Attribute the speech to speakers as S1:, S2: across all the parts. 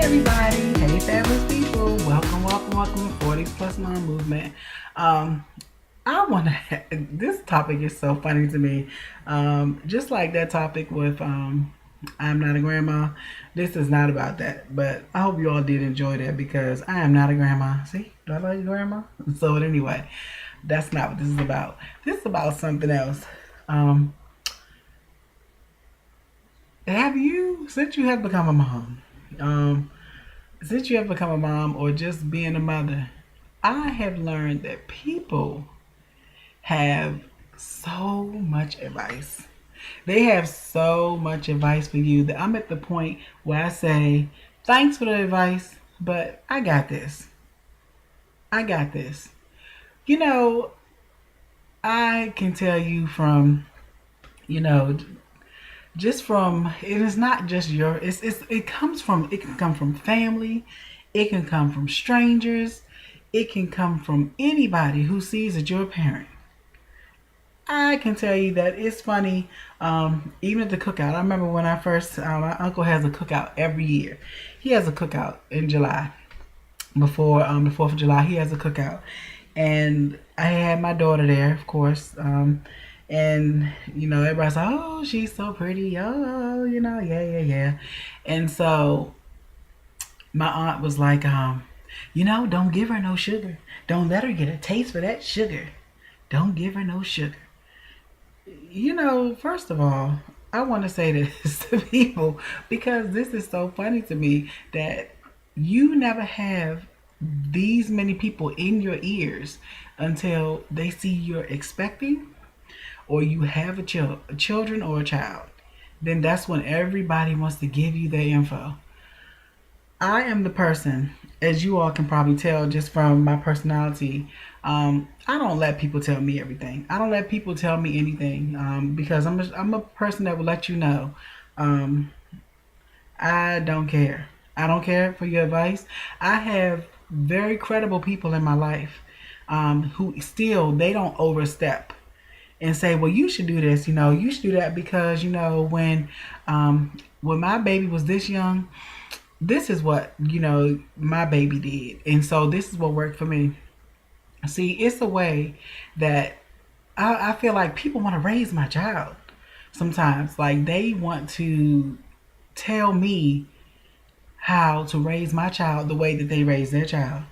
S1: everybody. Hey fabulous people. Welcome to 40s Plus Mom Movement. Um, I want to, this topic is so funny to me. Just like that topic with I'm not a grandma. This is not about that. But I hope you all did enjoy that because I am not a grandma. See, do I like grandma? So anyway, that's not what this is about. This is about something else. Um, since you have become a mom, um, since you have become a mom or just being a mother, I have learned that people have so much advice. They have so much advice for you that I'm at the point where I say, thanks for the advice, but I got this. I got this. You know, I can tell you from, you know, just from it is not just your it can come from family, it can come from strangers, it can come from anybody who sees that you're a parent. I can tell you that it's funny. Even at the cookout, I remember when I first my uncle has a cookout every year. He has a cookout in July before the 4th of July. He has a cookout, and I had my daughter there, of course. And everybody's like, "Oh, she's so pretty. Oh, yeah, yeah, yeah." And so my aunt was like, don't give her no sugar. Don't let her get a taste for that sugar. Don't give her no sugar. First of all, I want to say this to people because this is so funny to me that you never have these many people in your ears until they see you're expecting or you have children or a child. Then that's when everybody wants to give you their info. I am the person, as you all can probably tell just from my personality. I don't let people tell me everything. I don't let people tell me anything because I'm a person that will let you know. Um, I don't care. I don't care for your advice. I have very credible people in my life who still they don't overstep and say, well, you should do this. You should do that because when my baby was this young, this is what my baby did, and so this is what worked for me. See, it's a way that I feel like people want to raise my child sometimes. Like they want to tell me how to raise my child the way that they raise their child.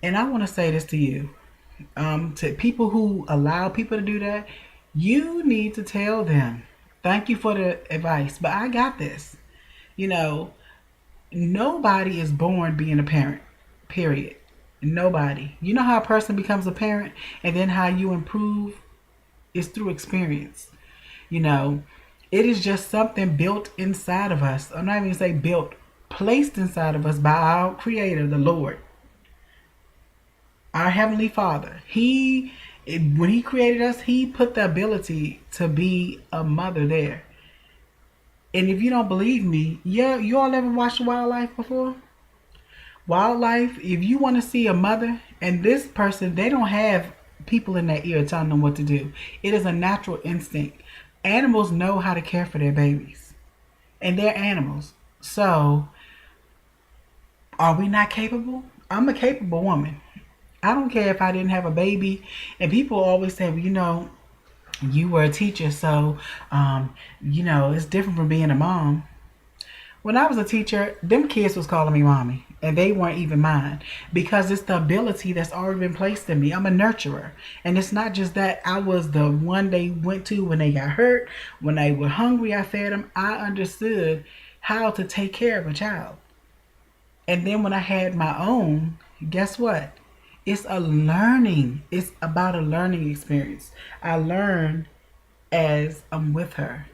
S1: And I want to say this to you, to people who allow people to do that, you need to tell them, thank you for the advice, but I got this. You know, Nobody is born being a parent, period. Nobody. You know how a person becomes a parent and then how you improve is through experience. You know, it is just something built inside of us. I'm not even going to say built, placed inside of us by our Creator, the Lord, our Heavenly Father. When He created us, He put the ability to be a mother there. And if you don't believe me, yeah, you all ever watched Wildlife before? Wildlife, if you want to see a mother and this person, they don't have people in their ear telling them what to do. It is a natural instinct. Animals know how to care for their babies, and they're animals. So, are we not capable? I'm a capable woman. I don't care if I didn't have a baby. And people always say, well, you were a teacher, so, it's different from being a mom. When I was a teacher, them kids was calling me mommy, and they weren't even mine because it's the ability that's already been placed in me. I'm a nurturer, and it's not just that I was the one they went to when they got hurt, when they were hungry. I fed them. I understood how to take care of a child, and then when I had my own, guess what? It's a learning. It's about a learning experience. I learn as I'm with her.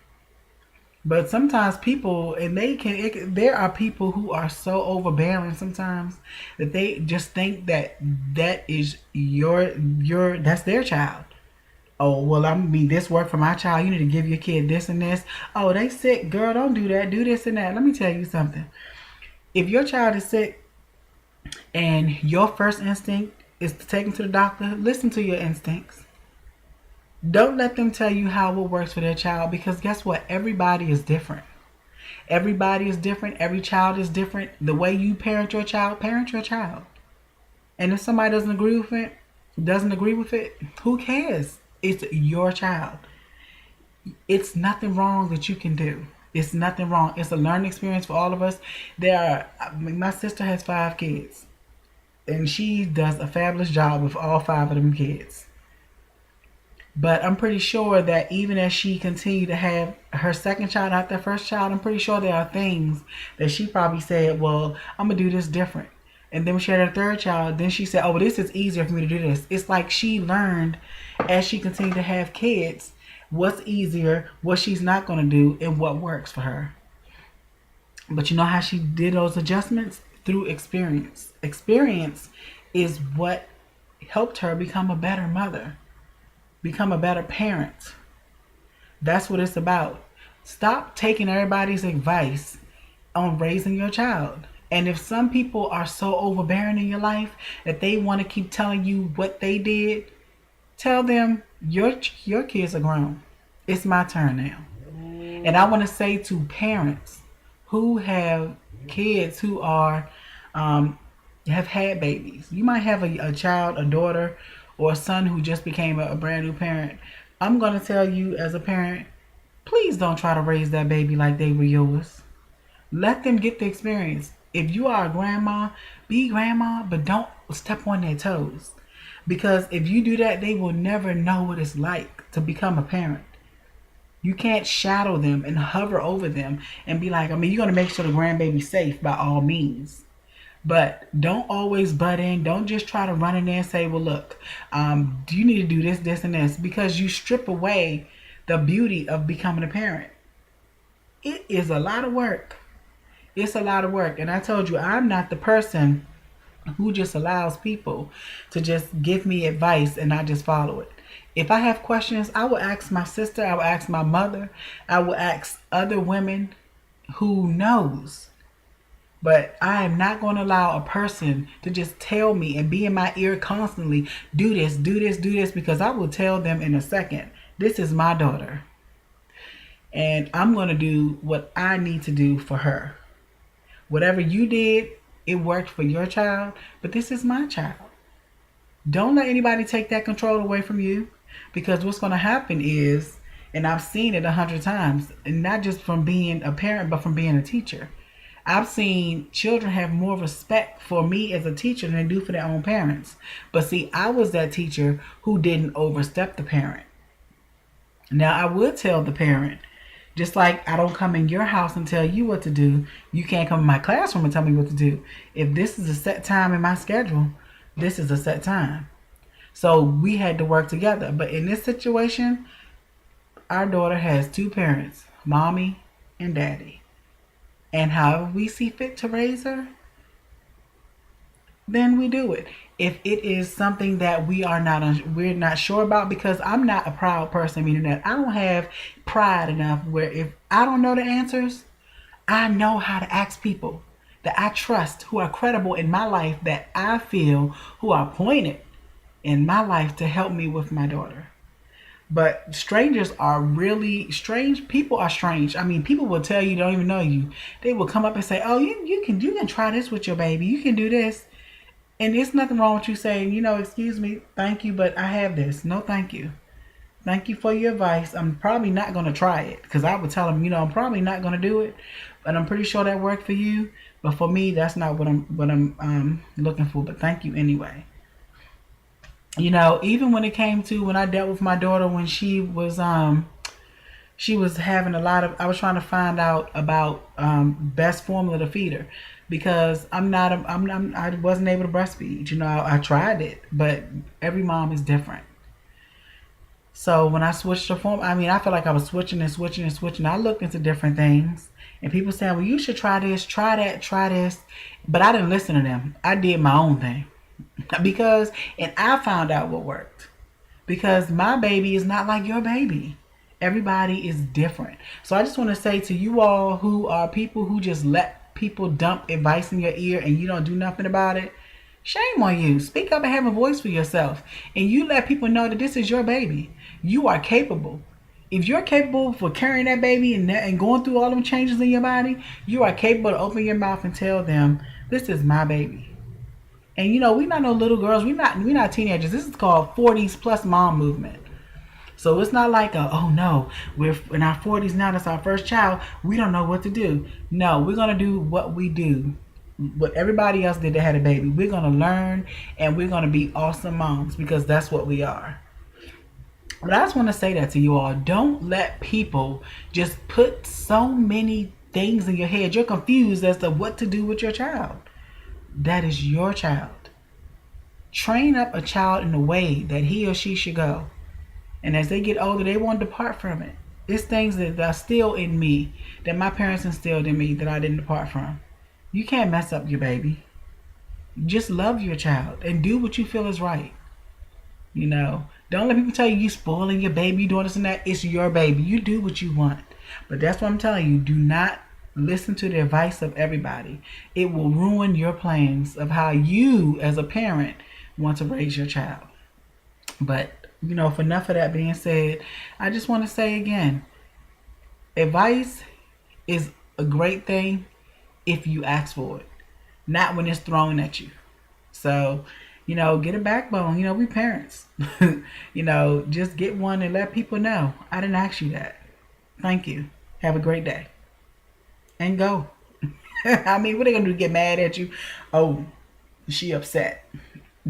S1: But sometimes people, and there are people who are so overbearing sometimes that they just think that that is that's their child. Oh, well, I mean, this worked for my child. You need to give your kid this and this. Oh, they sick. Girl, don't do that. Do this and that. Let me tell you something. If your child is sick and your first instinct is to take them to the doctor, listen to your instincts. Don't let them tell you how it works for their child because guess what? Everybody is different. Everybody is different. Every child is different. The way you parent your child, parent your child. And if somebody doesn't agree with it, who cares? It's your child. It's nothing wrong that you can do. It's nothing wrong. It's a learning experience for all of us. My sister has 5 kids, and she does a fabulous job with all 5 of them kids. But I'm pretty sure that even as she continued to have her second child after her first child, I'm pretty sure there are things that she probably said, well, I'm going to do this different. And then when she had her third child, then she said, oh, well, this is easier for me to do this. It's like she learned as she continued to have kids what's easier, what she's not going to do, and what works for her. But you know how she did those adjustments? Through experience. Experience is what helped her become a better mother, become a better parent. That's what it's about. Stop taking everybody's advice on raising your child. And if some people are so overbearing in your life that they want to keep telling you what they did, tell them your kids are grown. It's my turn now. And I want to say to parents who have kids who are have had babies. You might have a child, a daughter, or a son who just became a brand new parent. I'm going to tell you as a parent, please don't try to raise that baby like they were yours. Let them get the experience. If you are a grandma, be grandma, but don't step on their toes. Because if you do that, they will never know what it's like to become a parent. You can't shadow them and hover over them and be like, you're going to make sure the grandbaby's safe by all means. But don't always butt in. Don't just try to run in there and say, well, look, do you need to do this, this, and this? Because you strip away the beauty of becoming a parent. It is a lot of work. It's a lot of work. And I told you, I'm not the person who just allows people to just give me advice and I just follow it. If I have questions, I will ask my sister, I will ask my mother, I will ask other women who knows. But I am not going to allow a person to just tell me and be in my ear constantly, do this, do this, do this, because I will tell them in a second, this is my daughter. And I'm going to do what I need to do for her. Whatever you did, it worked for your child, but this is my child. Don't let anybody take that control away from you, because what's going to happen is, and I've seen it 100 times, and not just from being a parent, but from being a teacher. I've seen children have more respect for me as a teacher than they do for their own parents. But see, I was that teacher who didn't overstep the parent. Now, I would tell the parent, just like I don't come in your house and tell you what to do, you can't come in my classroom and tell me what to do. If this is a set time in my schedule, this is a set time. So we had to work together. But in this situation, our daughter has 2 parents, mommy and daddy. And however we see fit to raise her, then we do it. If it is something that we're not sure about, because I'm not a proud person, meaning that I don't have pride enough where if I don't know the answers, I know how to ask people that I trust, who are credible in my life, that I feel who are appointed in my life to help me with my daughter. But strangers are really strange. People are strange. People will tell you, don't even know you. They will come up and say, oh, you can try this with your baby. You can do this. And there's nothing wrong with you saying, excuse me, thank you, but I have this. No, thank you. Thank you for your advice. I'm probably not going to try it, because I would tell them, I'm probably not going to do it, but I'm pretty sure that worked for you. But for me, that's not what I'm looking for. But thank you anyway. Even when it came to when I dealt with my daughter when she was having I was trying to find out about best formula to feed her, because I wasn't able to breastfeed. I tried it, but every mom is different. So when I switched the form, I feel like I was switching. I looked into different things, and people saying, well, you should try this, try that, try this. But I didn't listen to them. I did my own thing. And I found out what worked. Because my baby is not like your baby. Everybody is different. So I just want to say to you all who are people who just let people dump advice in your ear and you don't do nothing about it, shame on you. Speak up and have a voice for yourself. And you let people know that this is your baby. You are capable. if you're capable for carrying that baby and going through all them changes in your body, you are capable to open your mouth and tell them, "This is my baby." And you know, we're not no little girls. We're not teenagers. This is called 40s plus mom movement. So it's not like oh no, we're in our 40s now. That's our first child. We don't know what to do. No, we're gonna do what we do, what everybody else did that had a baby. We're gonna learn, and we're gonna be awesome moms because that's what we are. But I just want to say that to you all. Don't let people just put so many things in your head. You're confused as to what to do with your child. That is your child. Train up a child in the way that he or she should go. And as they get older, they won't depart from it. It's things that are still in me, that my parents instilled in me, that I didn't depart from. You can't mess up your baby. Just love your child and do what you feel is right. You know, don't let people tell you spoiling your baby, you doing this and that. It's your baby. You do what you want. But that's what I'm telling you. Do not listen to the advice of everybody. It will ruin your plans of how you, as a parent, want to raise your child. But, you know, for enough of that being said, I just want to say again, advice is a great thing if you ask for it, not when it's thrown at you. So, you know, get a backbone. You know, we parents. You know, just get one and let people know. I didn't ask you that. Thank you. Have a great day. And go. I mean, what are they going to do? Get mad at you? Oh, she upset.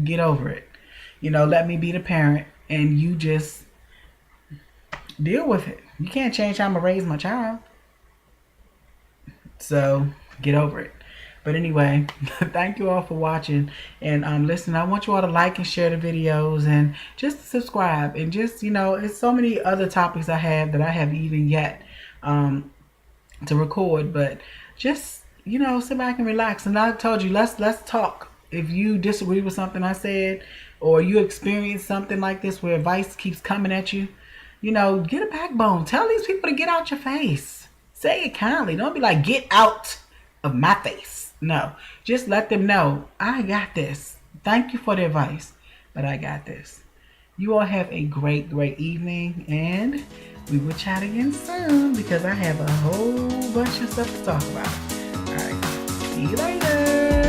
S1: Get over it. You know, let me be the parent and you just deal with it. You can't change how I'm going to raise my child. So, get over it. But anyway, thank you all for watching. And listen, I want you all to like and share the videos and just subscribe. And just, you know, it's so many other topics I have that I haven't even yet to record. But just, you know, sit back and relax. And I told you, let's talk. If you disagree with something I said, or you experience something like this where advice keeps coming at you, you know, get a backbone. Tell these people to get out your face. Say it kindly. Don't be like, get out of my face. No, just let them know, I got this. Thank you for the advice, but I got this. You all have a great, great evening, and we will chat again soon because I have a whole bunch of stuff to talk about. All right, see you later.